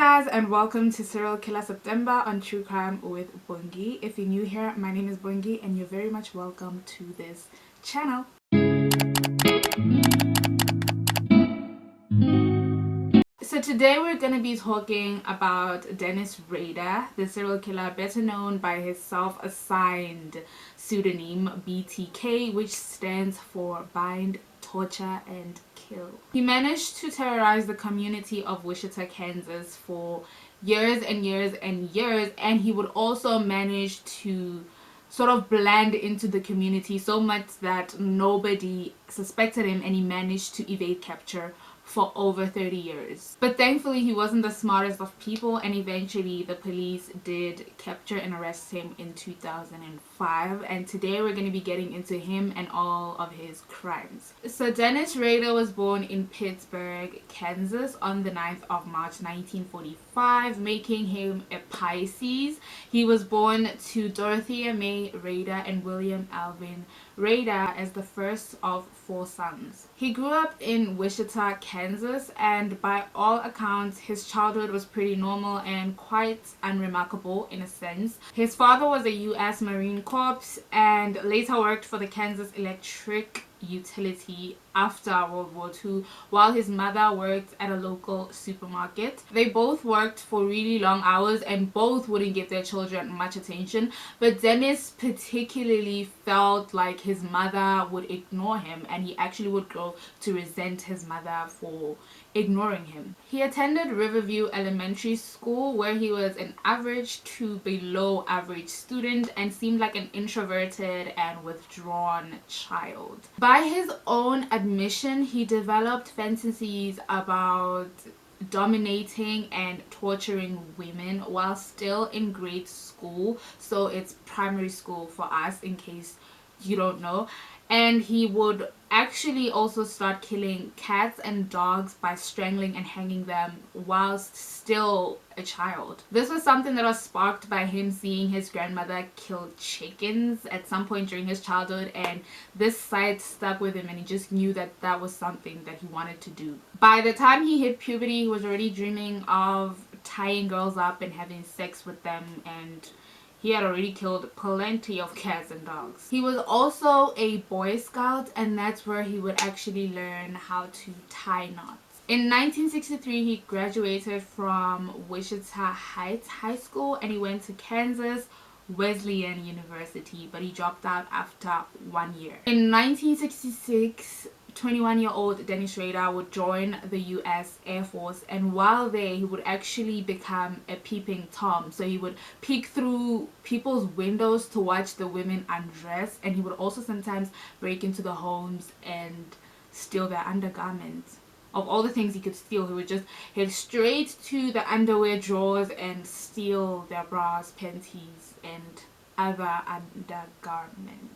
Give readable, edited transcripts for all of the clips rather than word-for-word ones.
guys, and welcome to Serial Killer September on True Crime with Bongi. If you're new here, my name is Bongi and you're very much welcome to this channel. So today we're going to be talking about Dennis Rader, the serial killer better known by his self-assigned pseudonym BTK, which stands for Bind, Torture and Kill. He managed to terrorize the community of Wichita, Kansas for years and years and years, and he would also manage to sort of blend into the community so much that nobody suspected him, and he managed to evade capture for over 30 years. But thankfully he wasn't the smartest of people, and eventually the police did capture and arrest him in 2005, and today we're going to be getting into him and all of his crimes. So Dennis Rader was born in Pittsburgh, Kansas on the 9th of March 1945, making him a Pisces. He was born to Dorothea May Rader and William Alvin Rader as the first of 4 sons. He grew up in Wichita, Kansas, and by all accounts his childhood was pretty normal and quite unremarkable in a sense. His father was a U.S. Marine Corps and later worked for the Kansas Electric Utility after World War II, while his mother worked at a local supermarket. They both worked for really long hours and both wouldn't give their children much attention, but Dennis particularly felt like his mother would ignore him, and he actually would grow to resent his mother for ignoring him. He attended Riverview Elementary School, where he was an average to below average student and seemed like an introverted and withdrawn child. By his own admission, he developed fantasies about dominating and torturing women while still in grade school, so it's primary school for us in case you don't know. And he would actually also start killing cats and dogs by strangling and hanging them whilst still a child. This was something that was sparked by him seeing his grandmother kill chickens at some point during his childhood, and this sight stuck with him and he just knew that that was something that he wanted to do. By the time he hit puberty, he was already dreaming of tying girls up and having sex with them, and he had already killed plenty of cats and dogs. He was also a Boy Scout, and that's where he would actually learn how to tie knots. In 1963, he graduated from Wichita Heights High School and he went to Kansas Wesleyan University, but he dropped out after 1 year. In 1966, 21-year-old Dennis Rader would join the U.S. Air Force, and while there he would actually become a peeping Tom. So he would peek through people's windows to watch the women undress, and he would also sometimes break into the homes and steal their undergarments. Of all the things he could steal, he would just head straight to the underwear drawers and steal their bras, panties and other undergarments.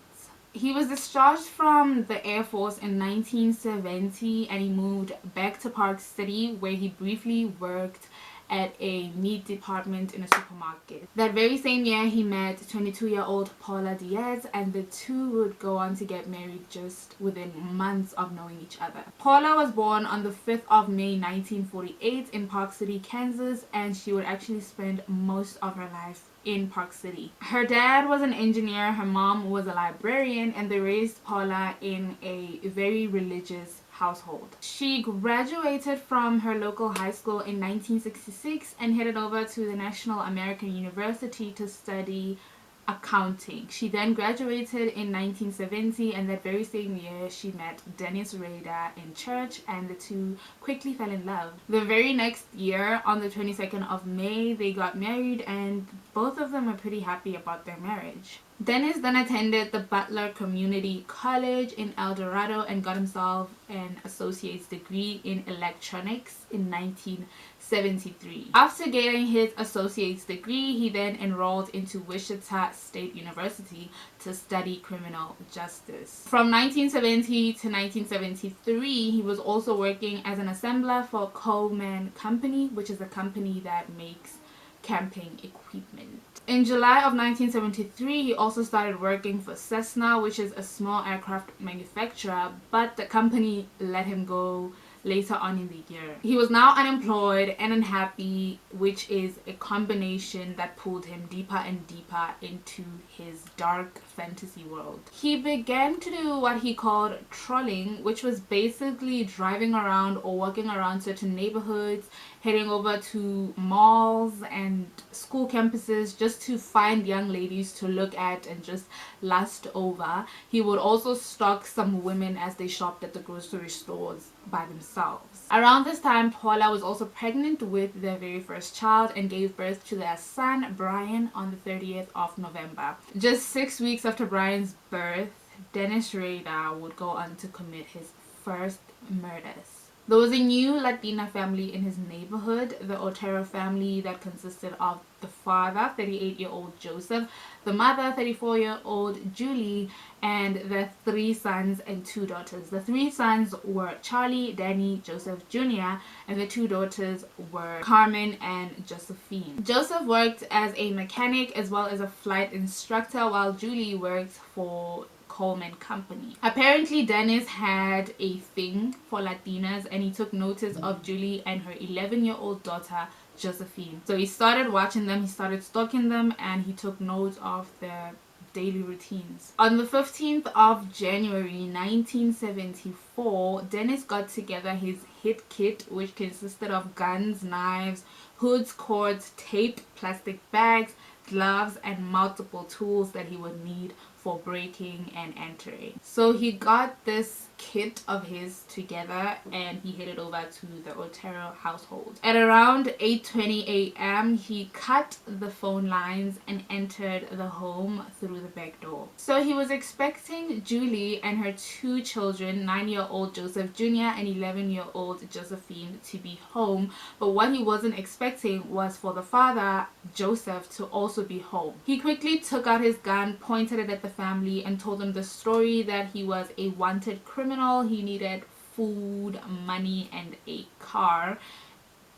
He was discharged from the Air Force in 1970 and he moved back to Park City, where he briefly worked at a meat department in a supermarket. That very same year he met 22-year-old Paula Diaz, and the two would go on to get married just within months of knowing each other. Paula was born on the 5th of May 1948 in Park City, Kansas, and she would actually spend most of her life in Park City. Her dad was an engineer, her mom was a librarian, and they raised Paula in a very religious household. She graduated from her local high school in 1966 and headed over to the National American University to study accounting. She then graduated in 1970, and that very same year she met Dennis Rader in church, and the two quickly fell in love. The very next year, on the 22nd of May, they got married, and both of them were pretty happy about their marriage. Dennis then attended the Butler Community College in El Dorado and got himself an associate's degree in electronics in 1973. After getting his associate's degree, he then enrolled into Wichita State University to study criminal justice. From 1970 to 1973, he was also working as an assembler for Coleman Company, which is a company that makes camping equipment. In July of 1973, he also started working for Cessna, which is a small aircraft manufacturer, but the company let him go later on in the year. He was now unemployed and unhappy, which is a combination that pulled him deeper and deeper into his dark fantasy world. He began to do what he called trolling, which was basically driving around or walking around certain neighborhoods, heading over to malls and school campuses just to find young ladies to look at and just lust over. He would also stalk some women as they shopped at the grocery stores by themselves. Around this time, Paula was also pregnant with their very first child and gave birth to their son Brian on the 30th of November. Just 6 weeks after Brian's birth, Dennis Rader would go on to commit his first murders. There was a new Latina family in his neighborhood, the Otero family, that consisted of the father, 38-year-old Joseph, the mother, 34-year-old Julie, and their 3 sons and 2 daughters. The 3 sons were Charlie, Danny, Joseph Jr., and the 2 daughters were Carmen and Josephine. Joseph worked as a mechanic as well as a flight instructor, while Julie worked for Coleman Company. Apparently Dennis had a thing for Latinas, and he took notice of Julie and her 11-year-old daughter Josephine. So he started watching them, he started stalking them, and he took note of their daily routines. On the 15th of January 1974, Dennis got together his hit kit, which consisted of guns, knives, hoods, cords, tape, plastic bags, gloves, and multiple tools that he would need for breaking and entering. So he got this kit of his together and he headed over to the Otero household. At around 8:20 a.m. he cut the phone lines and entered the home through the back door. So he was expecting Julie and her 2 children, 9-year-old Joseph Jr. and 11-year-old Josephine, to be home, but what he wasn't expecting was for the father, Joseph, to also be home. He quickly took out his gun, pointed it at the family, and told them the story that he was a wanted criminal. He needed food, money, and a car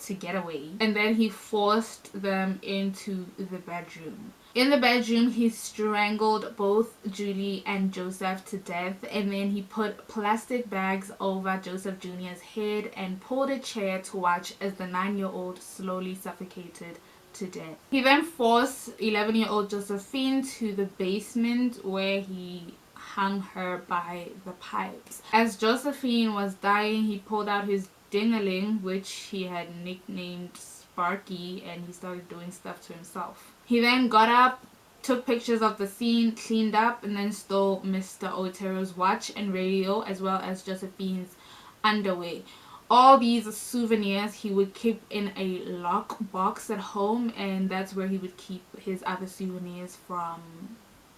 to get away. And then he forced them into the bedroom. In the bedroom, he strangled both Julie and Joseph to death, and then he put plastic bags over Joseph Jr.'s head and pulled a chair to watch as the 9-year-old slowly suffocated to death. He then forced 11-year-old Josephine to the basement where he hung her by the pipes. As Josephine was dying, he pulled out his ding-a-ling, which he had nicknamed Sparky, and he started doing stuff to himself. He then got up, took pictures of the scene, cleaned up, and then stole Mr. Otero's watch and radio as well as Josephine's underwear. All these souvenirs he would keep in a lock box at home, and that's where he would keep his other souvenirs from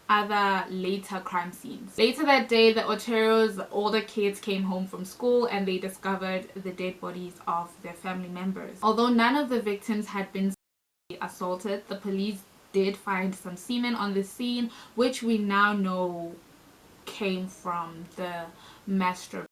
other later crime scenes. Later that day, the Otero's older kids came home from school and they discovered the dead bodies of their family members. Although none of the victims had been assaulted, the police did find some semen on the scene, which we now know came from the masturbation.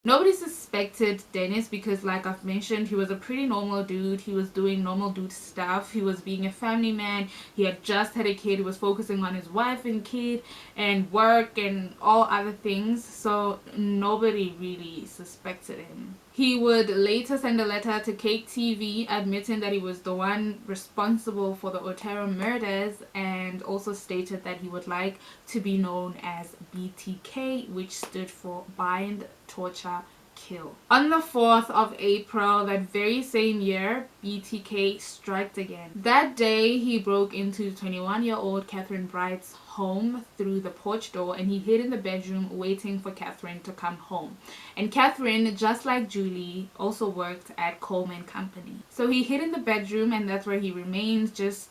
Nobody suspected Dennis because, like I've mentioned, he was a pretty normal dude. He was doing normal dude stuff. He was being a family man. He had just had a kid. He was focusing on his wife and kid and work and all other things. So nobody really suspected him. He would later send a letter to Cake TV admitting that he was the one responsible for the Otero murders, and also stated that he would like to be known as BTK, which stood for Bind, Torture, Kill. On the 4th of April that very same year, BTK struck again. That day, he broke into 21-year-old Kathryn Bright's home through the porch door, and he hid in the bedroom waiting for Kathryn to come home. And Kathryn, just like Julie, also worked at Coleman Company. So he hid in the bedroom, and that's where he remained, just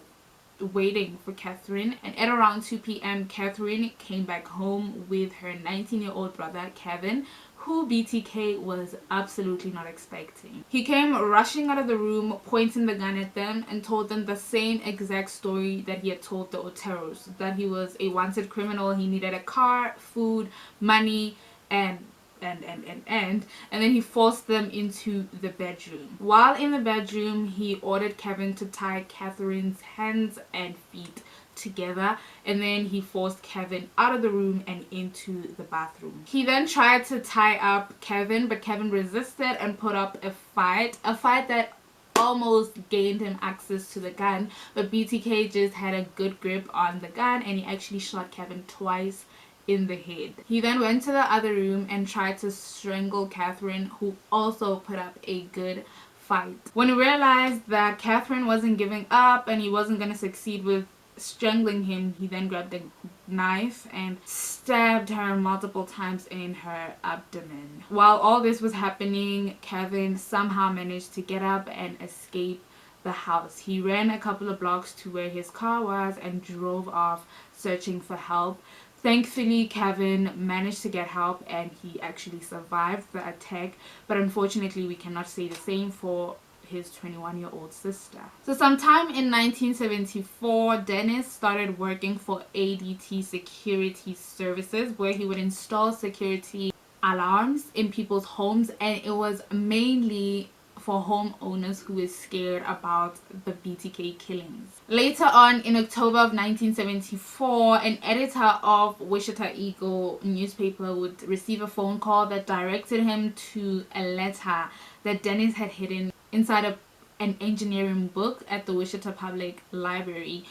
waiting for Kathryn. And at around 2 p.m. Kathryn came back home with her 19-year-old brother Kevin, who BTK was absolutely not expecting. He came rushing out of the room, pointing the gun at them, and told them the same exact story that he had told the Oteros, that he was a wanted criminal, he needed a car, food, money, and and then he forced them into the bedroom. While in the bedroom, he ordered Kevin to tie Kathryn's hands and feet together, and then he forced Kevin out of the room and into the bathroom. He then tried to tie up Kevin, but Kevin resisted and put up a fight that almost gained him access to the gun, but BTK just had a good grip on the gun and he actually shot Kevin twice in the head. He then went to the other room and tried to strangle Kathryn, who also put up a good fight. When he realized that Kathryn wasn't giving up and he wasn't going to succeed with strangling him, he then grabbed a knife and stabbed her multiple times in her abdomen. While all this was happening, Kevin somehow managed to get up and escape the house. He ran a couple of blocks to where his car was and drove off searching for help. Thankfully, Kevin managed to get help and he actually survived the attack, but unfortunately we cannot say the same for his 21-year-old sister. So sometime in 1974, Dennis started working for ADT Security Services, where he would install security alarms in people's homes, and it was mainly for homeowners who were scared about the BTK killings. Later on, in October of 1974, an editor of Wichita Eagle newspaper would receive a phone call that directed him to a letter that Dennis had hidden inside an engineering book at the Wichita Public Library.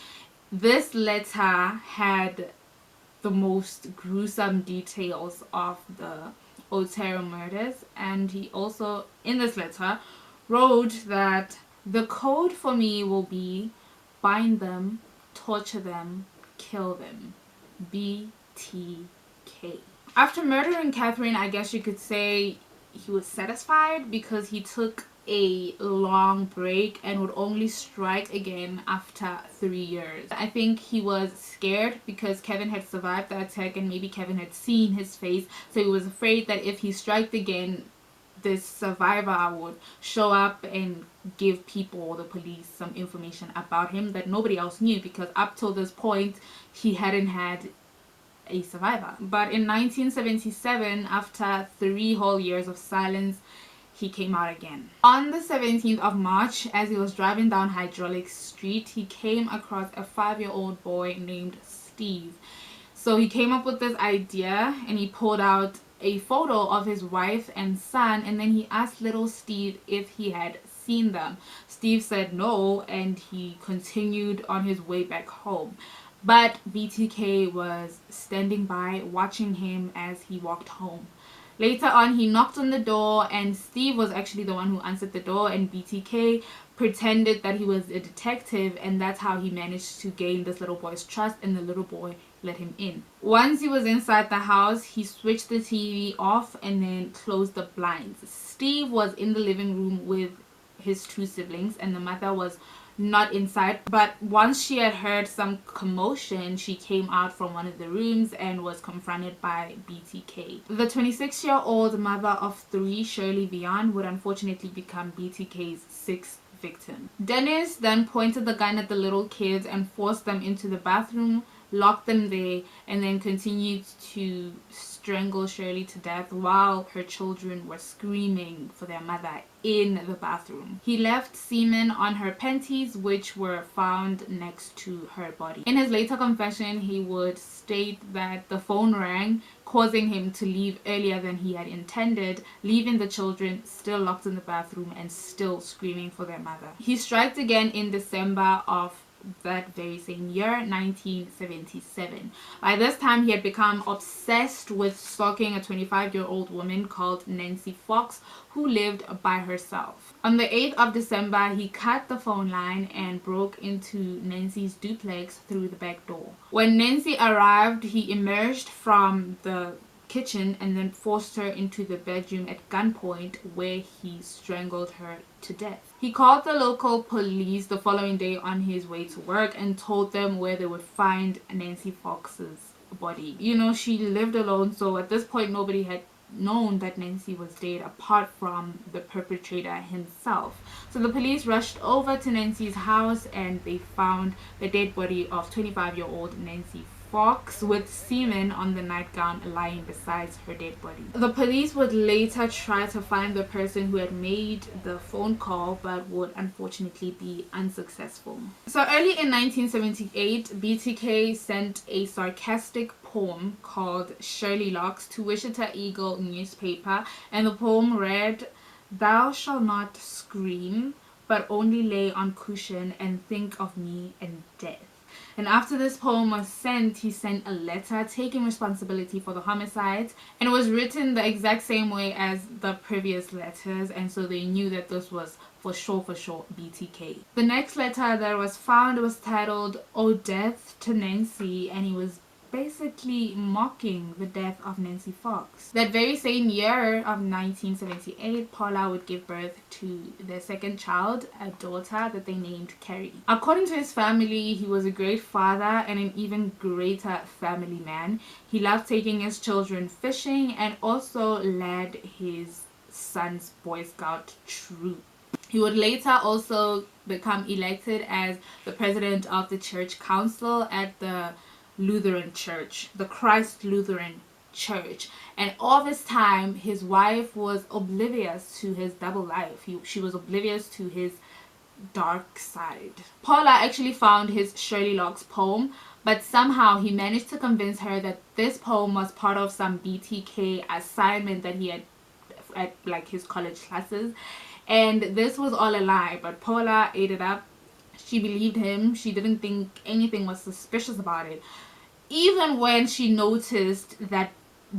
This letter had the most gruesome details of the Otero murders, and he also, in this letter, wrote that the code for me will be bind them, torture them, kill them. BTK. After murdering Kathryn, I guess you could say he was satisfied because he took a long break and would only strike again after 3 years. I think he was scared because Kevin had survived the attack and maybe Kevin had seen his face, so he was afraid that if he struck again, this survivor would show up and give people, the police, some information about him that nobody else knew, because up till this point he hadn't had a survivor. But in 1977, after 3 whole years of silence, he came out again. On the 17th of March, as he was driving down Hydraulic Street, he came across a 5-year-old boy named Steve. So he came up with this idea and he pulled out a photo of his wife and son, and then he asked little Steve if he had seen them. Steve said no, and he continued on his way back home. But BTK was standing by watching him as he walked home. Later on, he knocked on the door and Steve was actually the one who answered the door, and BTK pretended that he was a detective, and that's how he managed to gain this little boy's trust, and the little boy let him in. Once he was inside the house, he switched the TV off and then closed the blinds. Steve was in the living room with his 2 siblings and the mother was not inside, but once she had heard some commotion, she came out from one of the rooms and was confronted by BTK. The 26-year-old mother of 3, Shirley Vian, would unfortunately become BTK's 6th victim. Dennis then pointed the gun at the little kids and forced them into the bathroom, locked them there, and then continued to strangle Shirley to death while her children were screaming for their mother in the bathroom. He left semen on her panties, which were found next to her body. In his later confession, he would state that the phone rang, causing him to leave earlier than he had intended, leaving the children still locked in the bathroom and still screaming for their mother. He struck again in December of that very same year, 1977. By this time, he had become obsessed with stalking a 25-year-old woman called Nancy Fox, who lived by herself. On the 8th of December, he cut the phone line and broke into Nancy's duplex through the back door. When Nancy arrived, he emerged from the kitchen and then forced her into the bedroom at gunpoint, where he strangled her to death. He called the local police the following day on his way to work and told them where they would find Nancy Fox's body. You know, she lived alone, so at this point nobody had known that Nancy was dead apart from the perpetrator himself. So the police rushed over to Nancy's house and they found the dead body of 25-year-old Nancy Fox with semen on the nightgown lying beside her dead body. The police would later try to find the person who had made the phone call, but would unfortunately be unsuccessful. So early in 1978, BTK sent a sarcastic poem called Shirley Locks to Wichita Eagle newspaper, and the poem read, "Thou shalt not scream, but only lay on cushion and think of me and death." And after this poem was sent, he sent a letter taking responsibility for the homicide, and it was written the exact same way as the previous letters, and so they knew that this was for sure BTK. The next letter that was found was titled "Oh Death to Nancy," and he was basically mocking the death of Nancy Fox. That very same year of 1978, Paula would give birth to their second child, a daughter that they named Carrie. According to his family, he was a great father and an even greater family man. He loved taking his children fishing and also led his son's Boy Scout troop. He would later also become elected as the president of the church council at the Lutheran Church, the Christ Lutheran Church, and all this time his wife was oblivious to his double life. She was oblivious to his dark side. Paula actually found his Shirley Locks poem, but somehow he managed to convince her that this poem was part of some BTK assignment that he had at like his college classes, and this was all a lie. But Paula ate it up. She believed him. She didn't think anything was suspicious about it. Even when she noticed that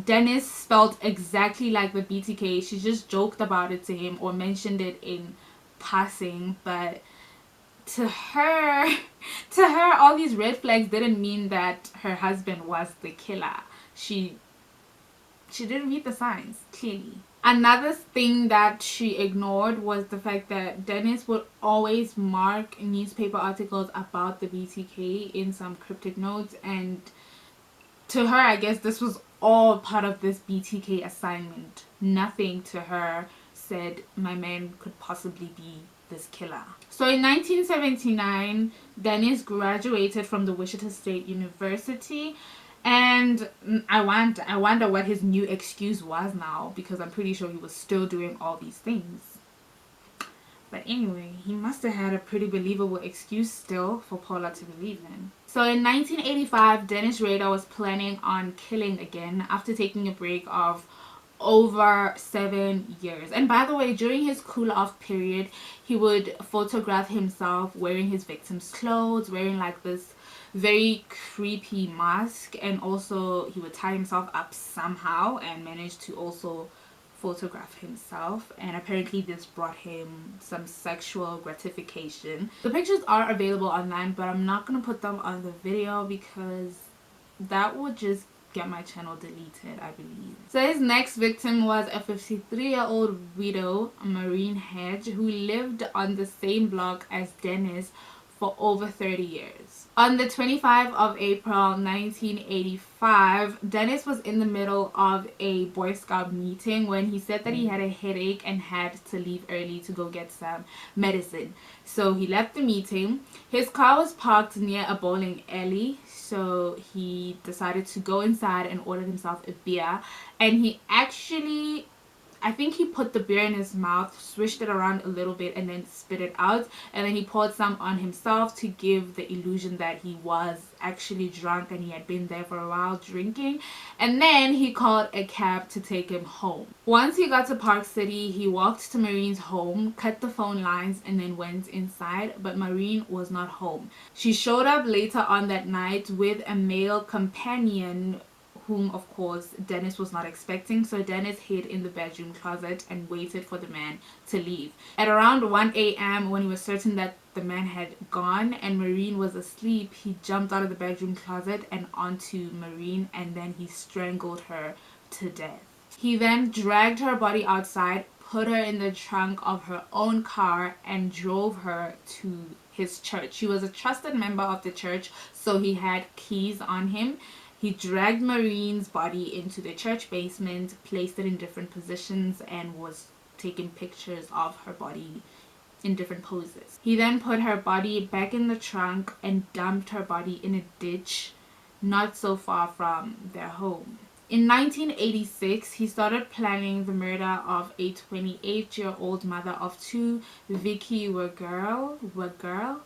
Dennis spelled exactly like the BTK, she just joked about it to him or mentioned it in passing. But to her, all these red flags didn't mean that her husband was the killer. She didn't read the signs, clearly. Another thing that she ignored was the fact that Dennis would always mark newspaper articles about the BTK in some cryptic notes, and to her, I guess this was all part of this BTK assignment. Nothing to her said my man could possibly be this killer. So in 1979, Dennis graduated from the Wichita State University, and I wonder what his new excuse was now, because I'm pretty sure he was still doing all these things. But anyway, he must have had a pretty believable excuse still for Paula to believe in. So in 1985, Dennis Rader was planning on killing again after taking a break of over 7 years. And by the way, during his cool off period, he would photograph himself wearing his victim's clothes, wearing like this very creepy mask, and also he would tie himself up somehow and manage to also photograph himself, and apparently this brought him some sexual gratification. The pictures are available online, but I'm not gonna put them on the video because that would just get my channel deleted, I believe. So his next victim was a 53-year-old widow, Maureen Hedge, who lived on the same block as Dennis for over 30 years. On the 25th of April 1985, Dennis was in the middle of a Boy Scout meeting when he said that he had a headache and had to leave early to go get some medicine. So he left the meeting. His car was parked near a bowling alley, so he decided to go inside and ordered himself a beer. And he actually, I think he put the beer in his mouth, swished it around a little bit, and then spit it out. And then he poured some on himself to give the illusion that he was actually drunk and he had been there for a while drinking. And then he called a cab to take him home. Once he got to Park City, he walked to Maureen's home, cut the phone lines, and then went inside. But Maureen was not home. She showed up later on that night with a male companion, whom of course Dennis was not expecting. So Dennis hid in the bedroom closet and waited for the man to leave. At around 1 a.m. when he was certain that the man had gone and Maureen was asleep, he jumped out of the bedroom closet and onto Maureen, and then he strangled her to death. He then dragged her body outside, put her in the trunk of her own car, and drove her to his church. She was a trusted member of the church, so he had keys on him. He dragged Maureen's body into the church basement, placed it in different positions, and was taking pictures of her body in different poses. He then put her body back in the trunk and dumped her body in a ditch not so far from their home. In 1986, he started planning the murder of a 28-year-old mother of two, Vicki Wegerle,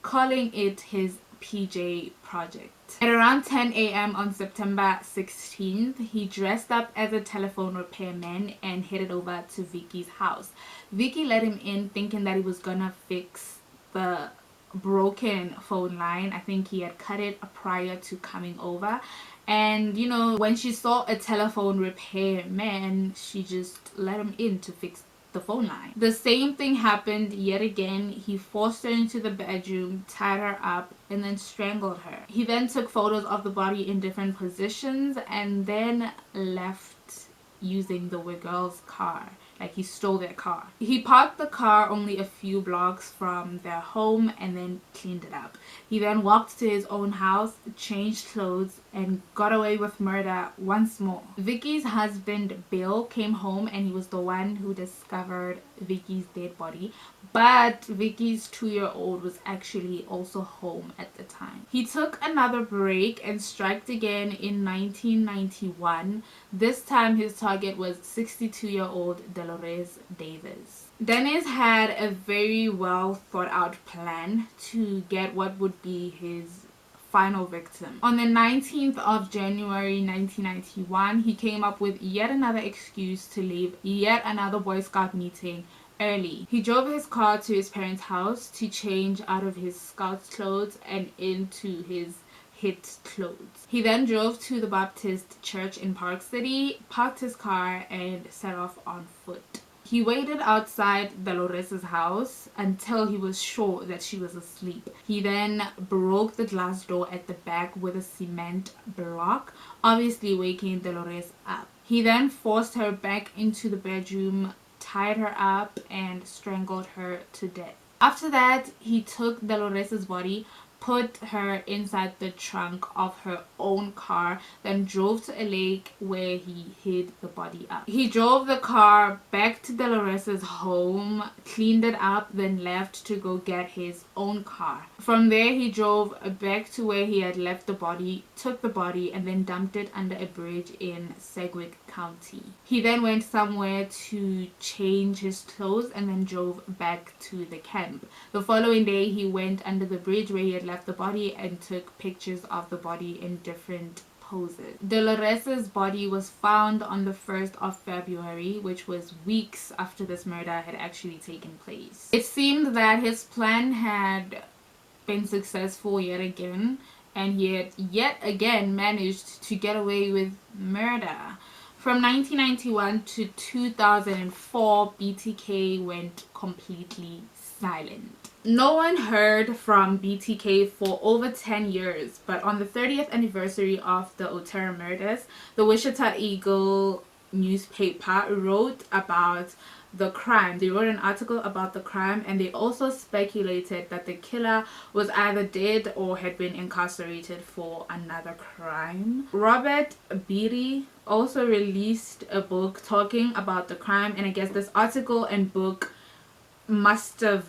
calling it his PJ project. At around 10 a.m. on September 16th, he dressed up as a telephone repairman and headed over to Vicki's house. Vicki let him in thinking that he was gonna fix the broken phone line. I think he had cut it prior to coming over. And you know, when she saw a telephone repairman, she just let him in to fix the phone line. The same thing happened yet again. He forced her into the bedroom, tied her up, and then strangled her. He then took photos of the body in different positions and then left using the Wegerle's car. Like, he stole their car. He parked the car only a few blocks from their home and then cleaned it up. He then walked to his own house, changed clothes, and got away with murder once more. Vicki's husband Bill came home and he was the one who discovered Vicki's dead body, but Vicki's 2-year-old was actually also home at the time. He took another break and struck again in 1991. This time his target was 62-year-old Delores Davis. Dennis had a very well thought out plan to get what would be his final victim. On the 19th of January 1991, he came up with yet another excuse to leave yet another Boy Scout meeting early. He drove his car to his parents' house to change out of his Scout's clothes and into his hit clothes. He then drove to the Baptist church in Park City, parked his car, and set off on foot. He waited outside Delores' house until he was sure that she was asleep. He then broke the glass door at the back with a cement block, obviously waking Delores up. He then forced her back into the bedroom, tied her up, and strangled her to death. After that, he took Delores' body, put her inside the trunk of her own car, then drove to a lake where he hid the body up. He drove the car back to Delores' home, cleaned it up, then left to go get his own car. From there, he drove back to where he had left the body, took the body, and then dumped it under a bridge in Sedgwick County. He then went somewhere to change his clothes and then drove back to the camp. The following day, he went under the bridge where he had left the body and took pictures of the body in different poses. Delores' body was found on the 1st of February, which was weeks after this murder had actually taken place. It seemed that his plan had been successful yet again, and he had yet again managed to get away with murder. From 1991 to 2004, BTK went completely silent. No one heard from BTK for over 10 years, but on the 30th anniversary of the Otero murders, the Wichita Eagle newspaper wrote about the crime. They wrote an article about the crime, and they also speculated that the killer was either dead or had been incarcerated for another crime. Robert Beatty also released a book talking about the crime, and I guess this article and book must have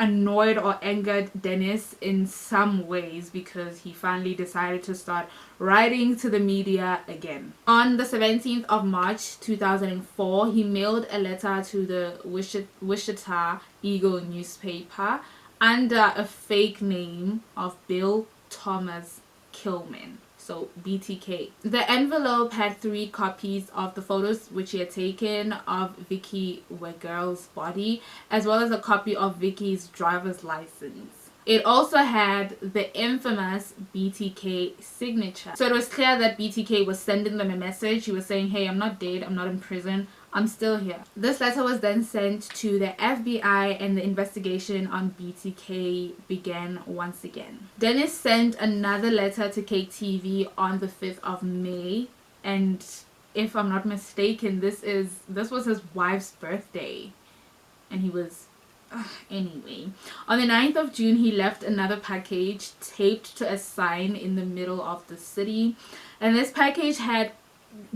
annoyed or angered Dennis in some ways, because he finally decided to start writing to the media again. On the 17th of March 2004, he mailed a letter to the Wichita Eagle newspaper under a fake name of Bill Thomas Kilman. So BTK. The envelope had 3 copies of the photos which he had taken of Vicki Wegerle's body, as well as a copy of Vicki's driver's license. It also had the infamous BTK signature. So it was clear that BTK was sending them a message. He was saying, hey, I'm not dead, I'm not in prison, I'm still here. This letter was then sent to the FBI, and the investigation on BTK began once again. Dennis sent another letter to KTV on the 5th of May, and if I'm not mistaken, this was his wife's birthday, and he was anyway. On the 9th of June, he left another package taped to a sign in the middle of the city, and this package had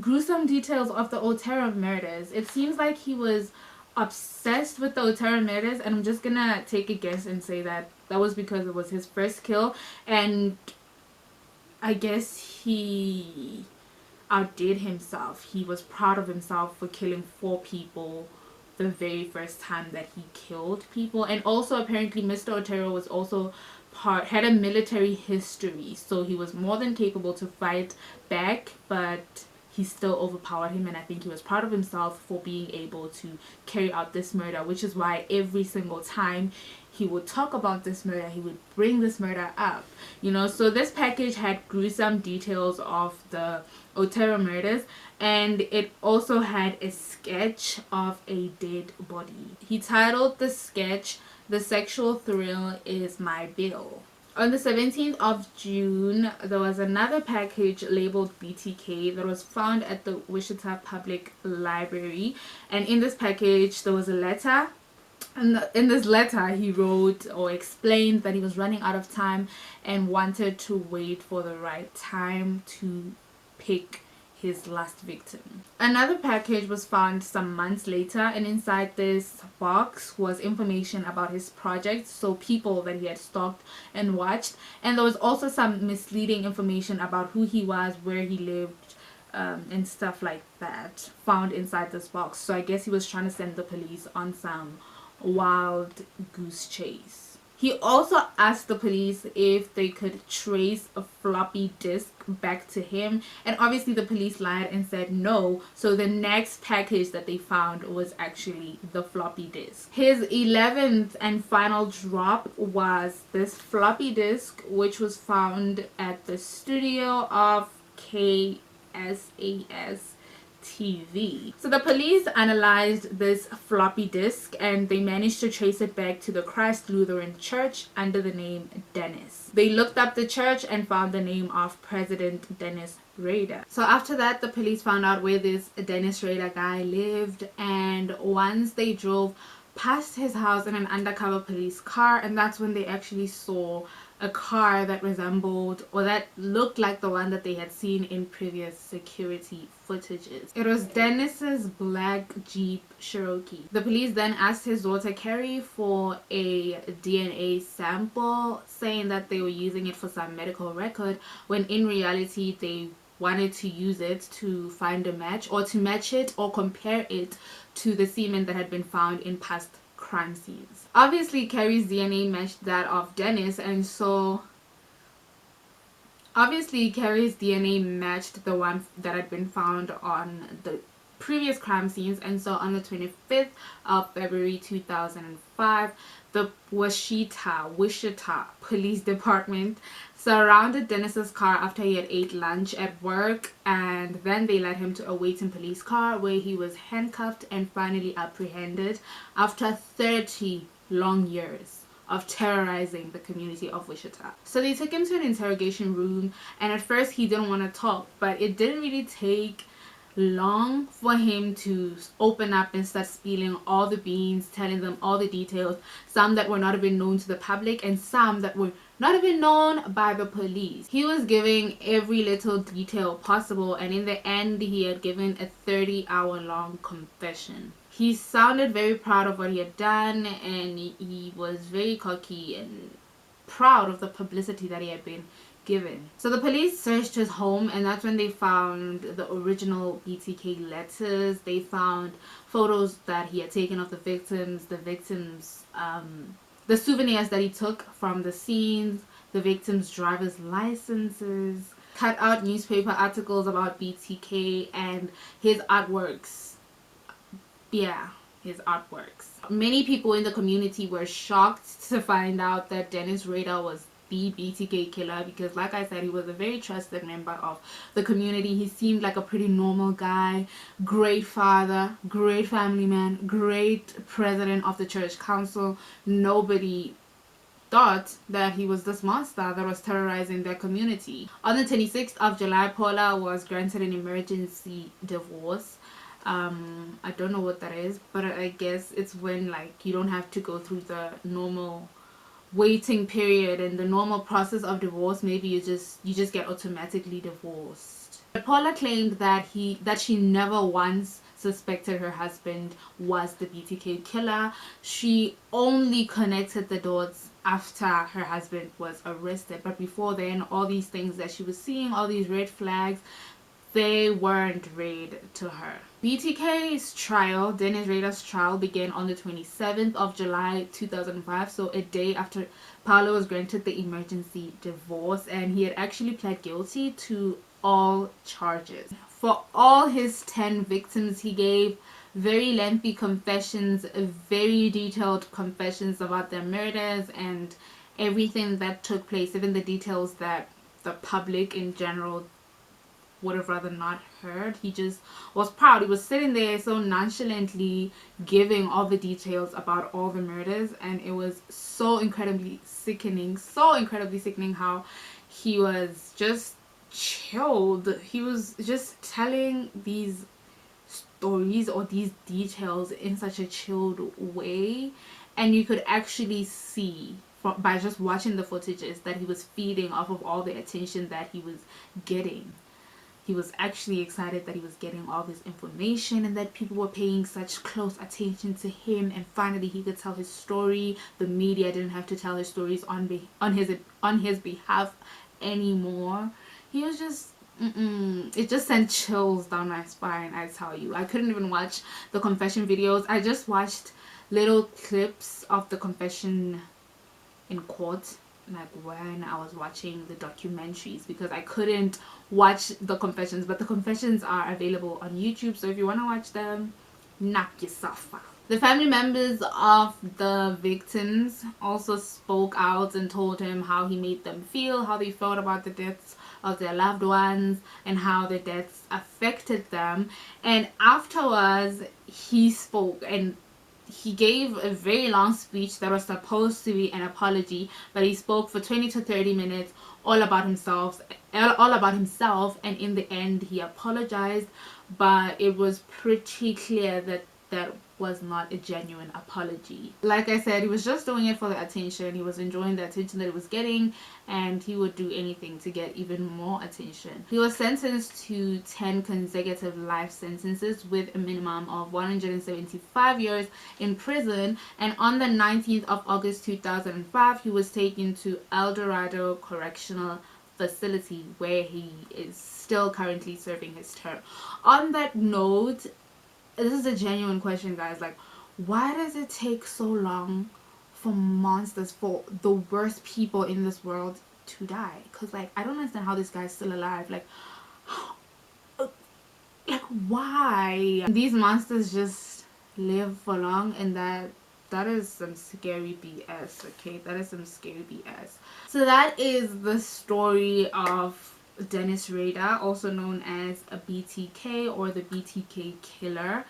gruesome details of the Otero murders. It seems like he was obsessed with the Otero murders, and I'm just gonna take a guess and say that that was because it was his first kill, and I guess he outdid himself. He was proud of himself for killing 4 people the very first time that he killed people. And also apparently Mr. Otero was also had a military history, so he was more than capable to fight back, but he still overpowered him, and I think he was proud of himself for being able to carry out this murder, which is why every single time he would talk about this murder, he would bring this murder up, you know. So this package had gruesome details of the Otero murders, and it also had a sketch of a dead body. He titled the sketch, "The Sexual Thrill Is My Bill." On the 17th of June, there was another package labeled BTK that was found at the Wichita Public Library. And in this package, there was a letter. And in this letter, he wrote or explained that he was running out of time and wanted to wait for the right time to pick his last victim. Another package was found some months later, and inside this box was information about his project, so people that he had stalked and watched. And there was also some misleading information about who he was, where he lived, and stuff like that found inside this box. So I guess he was trying to send the police on some wild goose chase. He also asked the police if they could trace a floppy disk back to him, and obviously the police lied and said no. So the next package that they found was actually the floppy disk. His 11th and final drop was this floppy disk, which was found at the studio of KSAS TV. So the police analyzed this floppy disk and they managed to trace it back to the Christ Lutheran Church under the name Dennis. They looked up the church and found the name of President Dennis Rader. So after that, the police found out where this Dennis Rader guy lived, and once they drove past his house in an undercover police car, and that's when they actually saw a car that resembled or that looked like the one that they had seen in previous security footages. It was Dennis's black Jeep Cherokee. The police then asked his daughter Carrie for a DNA sample, saying that they were using it for some medical record, when in reality they wanted to use it to find a match, or to match it or compare it to the semen that had been found in past crime scenes. Obviously Carrie's DNA matched that of Dennis, and so obviously Carrie's DNA matched the one that had been found on the previous crime scenes. And so on the 25th of February 2005, the Wichita Police Department surrounded Dennis's car after he had ate lunch at work, and then they led him to a waiting police car where he was handcuffed and finally apprehended after 30 long years of terrorizing the community of Wichita. So they took him to an interrogation room, and at first he didn't want to talk, but it didn't really take long for him to open up and start spilling all the beans, telling them all the details, some that were not even known to the public and some that were not even known by the police. He was giving every little detail possible, and in the end he had given a 30-hour-long confession. He sounded very proud of what he had done, and he was very cocky and proud of the publicity that he had been given. So the police searched his home, and that's when they found the original BTK letters. They found photos that he had taken of the victims, the souvenirs that he took from the scenes, the victims' driver's licenses, cut out newspaper articles about BTK, and his artworks. Yeah, his artworks. Many people in the community were shocked to find out that Dennis Rader was the BTK killer, because like I said, he was a very trusted member of the community. He seemed like a pretty normal guy, great father, great family man, great president of the church council. Nobody thought that he was this monster that was terrorizing their community. On the 26th of July, Paula was granted an emergency divorce. I don't know what that is, but I guess it's when like you don't have to go through the normal waiting period and the normal process of divorce. Maybe you just get automatically divorced. But Paula claimed that she never once suspected her husband was the BTK killer. She only connected the dots after her husband was arrested. But before then, all these things that she was seeing, all these red flags, they weren't red to her. BTK's trial, Dennis Rader's trial, began on the 27th of July 2005, so a day after Paolo was granted the emergency divorce, and he had actually pled guilty to all charges. For all his 10 victims, he gave very lengthy confessions, very detailed confessions about their murders and everything that took place, even the details that the public in general would have rather not heard. He just was proud. He was sitting there so nonchalantly giving all the details about all the murders, and it was so incredibly sickening how he was just chilled. He was just telling these stories or these details in such a chilled way, and you could actually see by just watching the footages that he was feeding off of all the attention that he was getting. He was actually excited that he was getting all this information and that people were paying such close attention to him, and finally he could tell his story. The media didn't have to tell his stories on his behalf anymore. He was just it just sent chills down my spine, I tell you. I couldn't even watch the confession videos. I just watched little clips of the confession in court, like when I was watching the documentaries, because I couldn't watch the confessions. But the confessions are available on YouTube, so if you want to watch them, knock yourself out. The family members of the victims also spoke out and told him how he made them feel, how they felt about the deaths of their loved ones and how the deaths affected them. And afterwards he spoke, and he gave a very long speech that was supposed to be an apology, but he spoke for 20 to 30 minutes all about himself, and in the end he apologized. But it was pretty clear that that was not a genuine apology. Like I said, he was just doing it for the attention. He was enjoying the attention that he was getting, and he would do anything to get even more attention. He was sentenced to 10 consecutive life sentences with a minimum of 175 years in prison, and on the 19th of August 2005 he was taken to El Dorado Correctional Facility, where he is still currently serving his term. On that note, this is a genuine question, guys. Like, why does it take so long for monsters, for the worst people in this world to die? Because, like, I don't understand how this guy's still alive. Like why? These monsters just live for long, and that is some scary BS, okay? That is some scary BS. So that is the story of Dennis Rader, also known as a BTK or the BTK killer.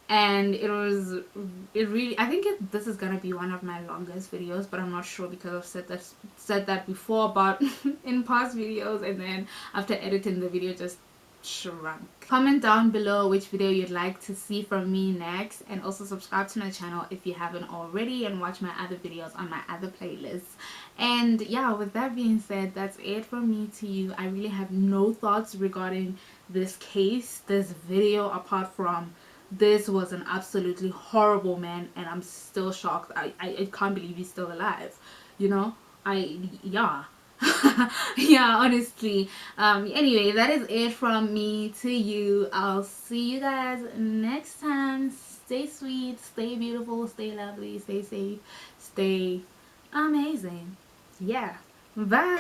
And I think this is gonna be one of my longest videos, but I'm not sure because I've said that before about in past videos, and then after editing the video just shrunk. Comment down below which video you'd like to see from me next, and also subscribe to my channel if you haven't already, and watch my other videos on my other playlists. And yeah, with that being said, that's it from me to you. I really have no thoughts regarding this case, this video, apart from this was an absolutely horrible man, and I'm still shocked. I can't believe he's still alive, you know. Yeah. Yeah, honestly. Anyway, that is it from me to you. I'll see you guys next time. Stay sweet, stay beautiful, stay lovely, stay safe, stay amazing. Yeah, bye.